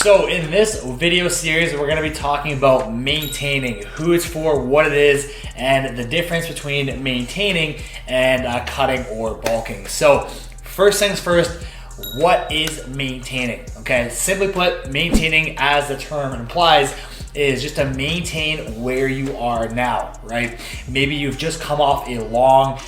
So in this video series, we're going to be talking about maintaining, who it's for, what it is, and the difference between maintaining and cutting or bulking. So first things first, what is maintaining? Okay, simply put, maintaining, as the term implies, is just to maintain where you are now, right? Maybe you've just come off a long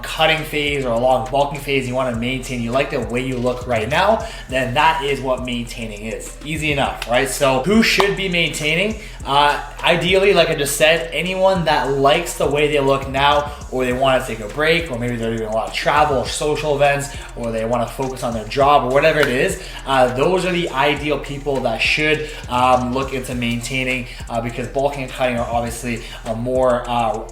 cutting phase or a long bulking phase. You want to maintain, you like the way you look right now, then that is what maintaining is. Easy enough, right? So who should be maintaining? Ideally, like I just said, anyone that likes the way they look now, or they want to take a break, or maybe they're doing a lot of travel or social events, or they want to focus on their job or whatever it is. Those are the ideal people that should look into maintaining, because bulking and cutting are obviously more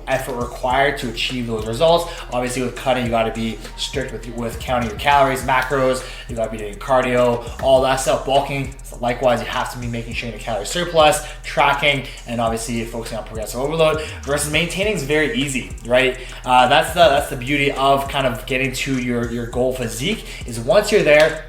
effort required to achieve those results. Obviously with cutting, you got to be strict with counting your calories, macros, you got to be doing cardio, all that stuff. Bulking, likewise, you have to be making sure you're in a calorie surplus, tracking, and obviously focusing on progressive overload. Versus maintaining is very easy, right? That's the beauty of kind of getting to your goal physique, is once you're there,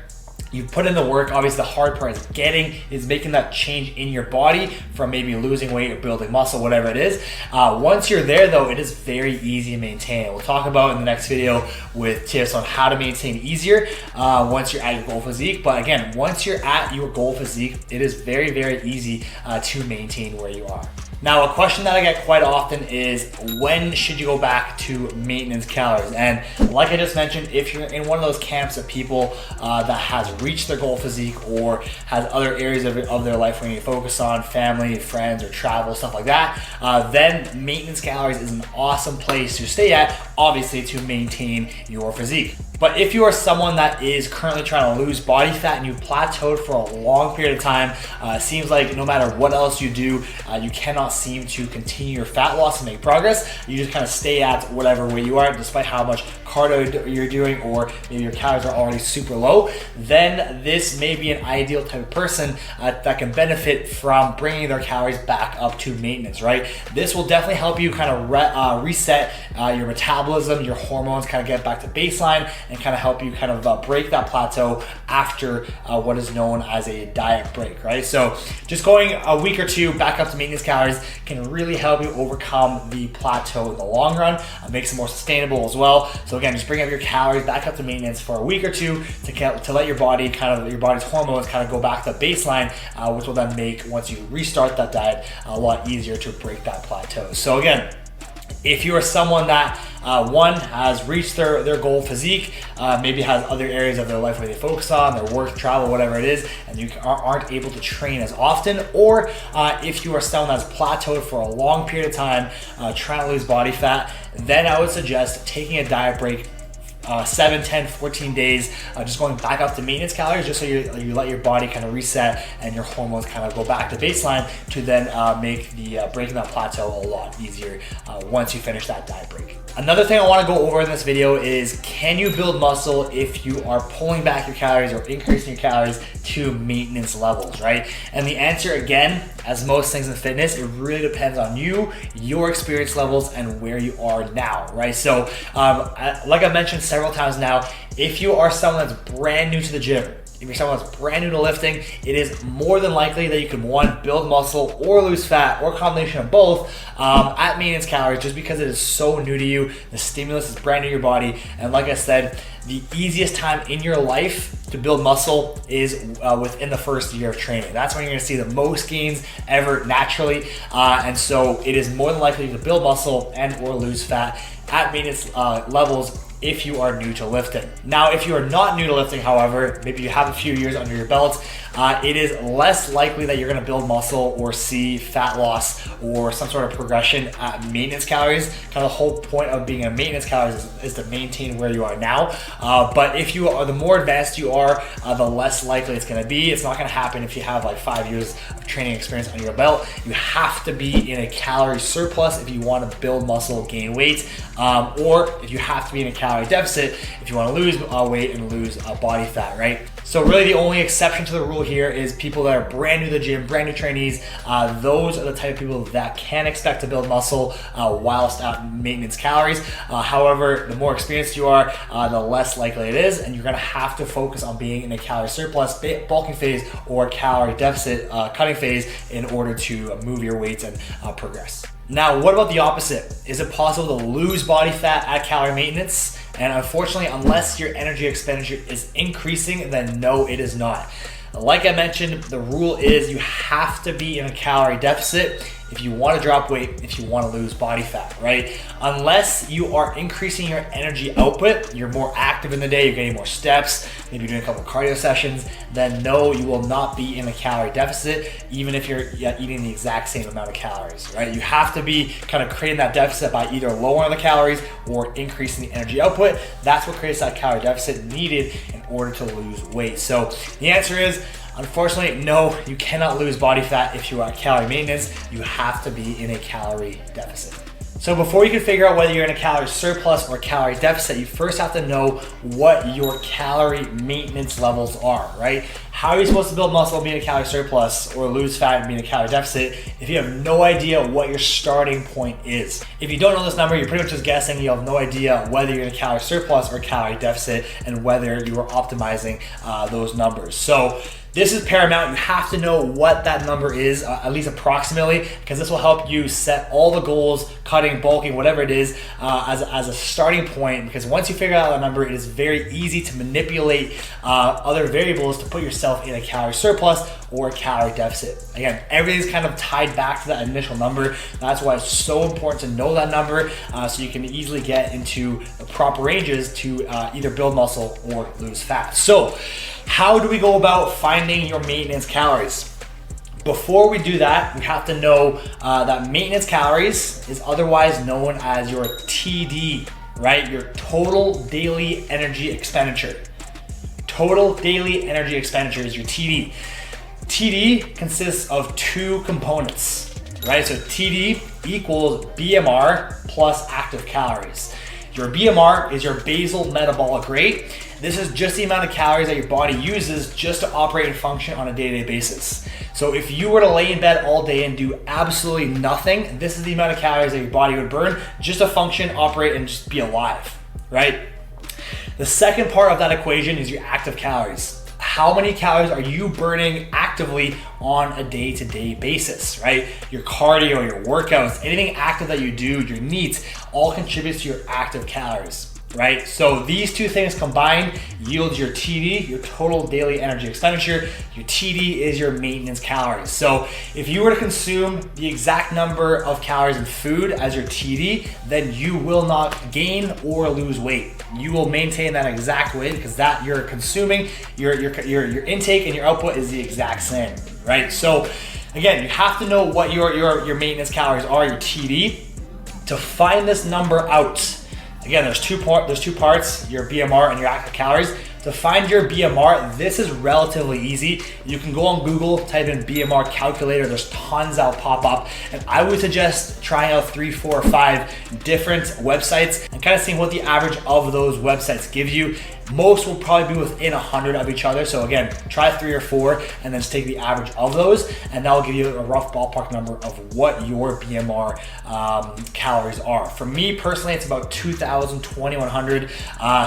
you put in the work. Obviously the hard part is making that change in your body from maybe losing weight or building muscle, whatever it is. Once you're there though, it is very easy to maintain. We'll talk about in the next video with tips on how to maintain easier once you're at your goal physique. But again, once you're at your goal physique, it is very, very easy to maintain where you are. Now, a question that I get quite often is, when should you go back to maintenance calories? And like I just mentioned, if you're in one of those camps of people that has reached their goal physique or has other areas of their life where you focus on family, friends, or travel, stuff like that, then maintenance calories is an awesome place to stay at, obviously to maintain your physique. But if you are someone that is currently trying to lose body fat and you've plateaued for a long period of time, seems like no matter what else you do, you cannot seem to continue your fat loss and make progress. You just kind of stay at whatever weight you are, despite how much cardio you're doing, or maybe your calories are already super low, then this may be an ideal type of person that can benefit from bringing their calories back up to maintenance, right? This will definitely help you kind of reset your metabolism, your hormones, kind of get back to baseline, and kind of help you kind of break that plateau after what is known as a diet break, right? So just going a week or two back up to maintenance calories can really help you overcome the plateau in the long run. Makes it more sustainable as well. So again, just bring up your calories back up to maintenance for a week or two to let your body's hormones kind of go back to baseline, which will then make, once you restart that diet, a lot easier to break that plateau. So again, if you are someone that one has reached their goal physique, maybe has other areas of their life where they focus on, their work, travel, whatever it is, and you aren't able to train as often, or if you are someone that's plateaued for a long period of time, trying to lose body fat, then I would suggest taking a diet break, 7, 10, 14 days, just going back up to maintenance calories, just so you let your body kind of reset and your hormones kind of go back to baseline, to then make the breaking that plateau a lot easier once you finish that diet break. Another thing I want to go over in this video is, can you build muscle if you are pulling back your calories or increasing your calories to maintenance levels, right? And the answer, again, as most things in fitness, it really depends on you, your experience levels, and where you are now, right? So like I mentioned several times now, if you are someone that's brand new to the gym, if you're someone that's brand new to lifting, it is more than likely that you can, one, build muscle or lose fat, or a combination of both, at maintenance calories, just because it is so new to you. The stimulus is brand new to your body. And like I said, the easiest time in your life to build muscle is within the first year of training. That's when you're gonna see the most gains ever naturally. And so it is more than likely to build muscle and or lose fat at maintenance levels if you are new to lifting. Now, if you are not new to lifting, however, maybe you have a few years under your belt, it is less likely that you're gonna build muscle or see fat loss or some sort of progression at maintenance calories. Kind of the whole point of being a maintenance calories is to maintain where you are now. But if you are, the more advanced you are, the less likely it's gonna be. It's not gonna happen if you have like 5 years of training experience under your belt. You have to be in a calorie surplus if you wanna build muscle, gain weight, or if you have to be in a calorie deficit if you wanna lose weight and lose body fat, right? So really the only exception to the rule here is people that are brand new to the gym, brand new trainees. Those are the type of people that can expect to build muscle whilst at maintenance calories. However, the more experienced you are, the less likely it is, and you're gonna have to focus on being in a calorie surplus, bulking phase, or calorie deficit cutting phase in order to move your weights and progress. Now, what about the opposite? Is it possible to lose body fat at calorie maintenance? And unfortunately, unless your energy expenditure is increasing, then no, it is not. Like I mentioned, the rule is you have to be in a calorie deficit if you want to drop weight, if you want to lose body fat, right? Unless you are increasing your energy output, you're more active in the day, you're getting more steps, maybe doing a couple of cardio sessions, then no, you will not be in a calorie deficit, even if you're eating the exact same amount of calories, right? You have to be kind of creating that deficit by either lowering the calories or increasing the energy output. That's what creates that calorie deficit needed in order to lose weight. So the answer is, unfortunately, no, you cannot lose body fat if you are at calorie maintenance. You have to be in a calorie deficit. So before you can figure out whether you're in a calorie surplus or calorie deficit, you first have to know what your calorie maintenance levels are, right? How are you supposed to build muscle being a calorie surplus or lose fat and being a calorie deficit if you have no idea what your starting point is? If you don't know this number, you're pretty much just guessing. You have no idea whether you're in a calorie surplus or calorie deficit and whether you are optimizing those numbers. So this is paramount. You have to know what that number is, at least approximately, because this will help you set all the goals, cutting, bulking, whatever it is, as a starting point. Because once you figure out that number, it is very easy to manipulate other variables to put yourself in a calorie surplus or a calorie deficit. Again, everything's kind of tied back to that initial number. That's why it's so important to know that number so you can easily get into the proper ranges to either build muscle or lose fat. So how do we go about finding your maintenance calories? Before we do that, we have to know that maintenance calories is otherwise known as your TD, right? Your total daily energy expenditure. Total daily energy expenditure is your TD. TD consists of two components, right? So TD equals BMR plus active calories. Your BMR is your basal metabolic rate. This is just the amount of calories that your body uses just to operate and function on a day-to-day basis. So if you were to lay in bed all day and do absolutely nothing, this is the amount of calories that your body would burn just to function, operate, and just be alive, right? The second part of that equation is your active calories. How many calories are you burning actively on a day-to-day basis, right? Your cardio, your workouts, anything active that you do, your needs, all contributes to your active calories, right? So these two things combined yields your TD, your total daily energy expenditure. Your TD is your maintenance calories. So if you were to consume the exact number of calories in food as your TD, then you will not gain or lose weight. You will maintain that exact weight because that you're consuming, your intake and your output is the exact same, right? So again, you have to know what your maintenance calories are, your TD. To find this number out, again, there's two parts, your BMR and your active calories. To find your BMR, this is relatively easy. You can go on Google, type in BMR calculator. There's tons that'll pop up. And I would suggest trying out 3, 4, or 5 different websites and kind of seeing what the average of those websites give you. Most will probably be within 100 of each other. So again, try 3 or 4 and then just take the average of those, and that'll give you a rough ballpark number of what your BMR calories are. For me personally, it's about 2,000, 2,100.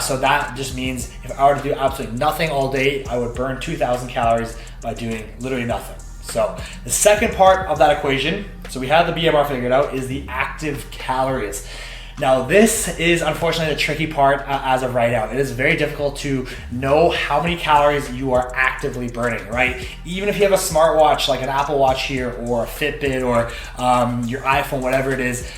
So that just means if I were to do absolutely nothing all day, I would burn 2,000 calories by doing literally nothing. So the second part of that equation, so we have the BMR figured out, is the active calories. Now this is unfortunately the tricky part as of right now. It is very difficult to know how many calories you are actively burning, right? Even if you have a smartwatch like an Apple Watch here or a Fitbit or your iPhone, whatever it is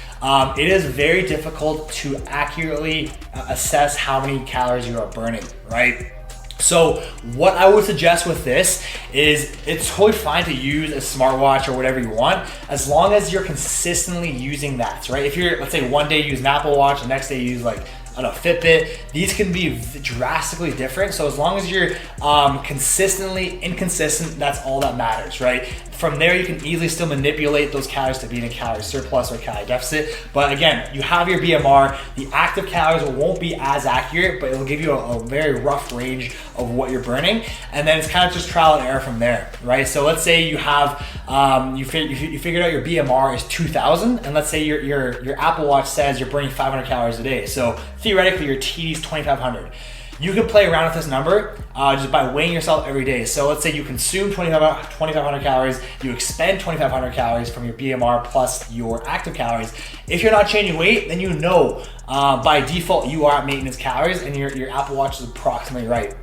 very difficult to accurately assess how many calories you are burning, right? So what I would suggest with this is it's totally fine to use a smartwatch or whatever you want, as long as you're consistently using that, right? If you're, let's say one day you use an Apple Watch, the next day you use like, I don't know, Fitbit, these can be drastically different. So as long as you're consistently inconsistent, that's all that matters, right? From there, you can easily still manipulate those calories to be in a calorie surplus or calorie deficit. But again, you have your BMR. The active calories won't be as accurate, but it'll give you a very rough range of what you're burning. And then it's kind of just trial and error from there, right? So let's say you have, you figured out your BMR is 2,000, and let's say your Apple Watch says you're burning 500 calories a day. So theoretically, your TD is 2,500. You can play around with this number just by weighing yourself every day. So let's say you consume 2,500 calories, you expend 2,500 calories from your BMR plus your active calories. If you're not changing weight, then you know by default you are at maintenance calories, and your Apple Watch is approximately right.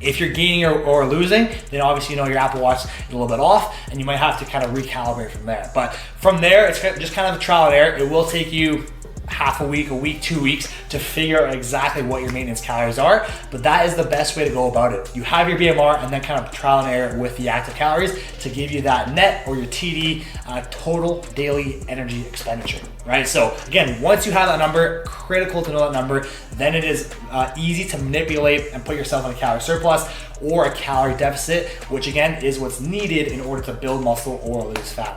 If you're gaining or losing, then obviously you know your Apple Watch is a little bit off, and you might have to kind of recalibrate from there. But from there, it's just kind of a trial and error. It will take you half a week, 2 weeks to figure out exactly what your maintenance calories are, but that is the best way to go about it. You have your BMR and then kind of trial and error with the active calories to give you that net or your TD, total daily energy expenditure, right? So again, once you have that number, critical to know that number, then it is easy to manipulate and put yourself in a calorie surplus or a calorie deficit, which again is what's needed in order to build muscle or lose fat.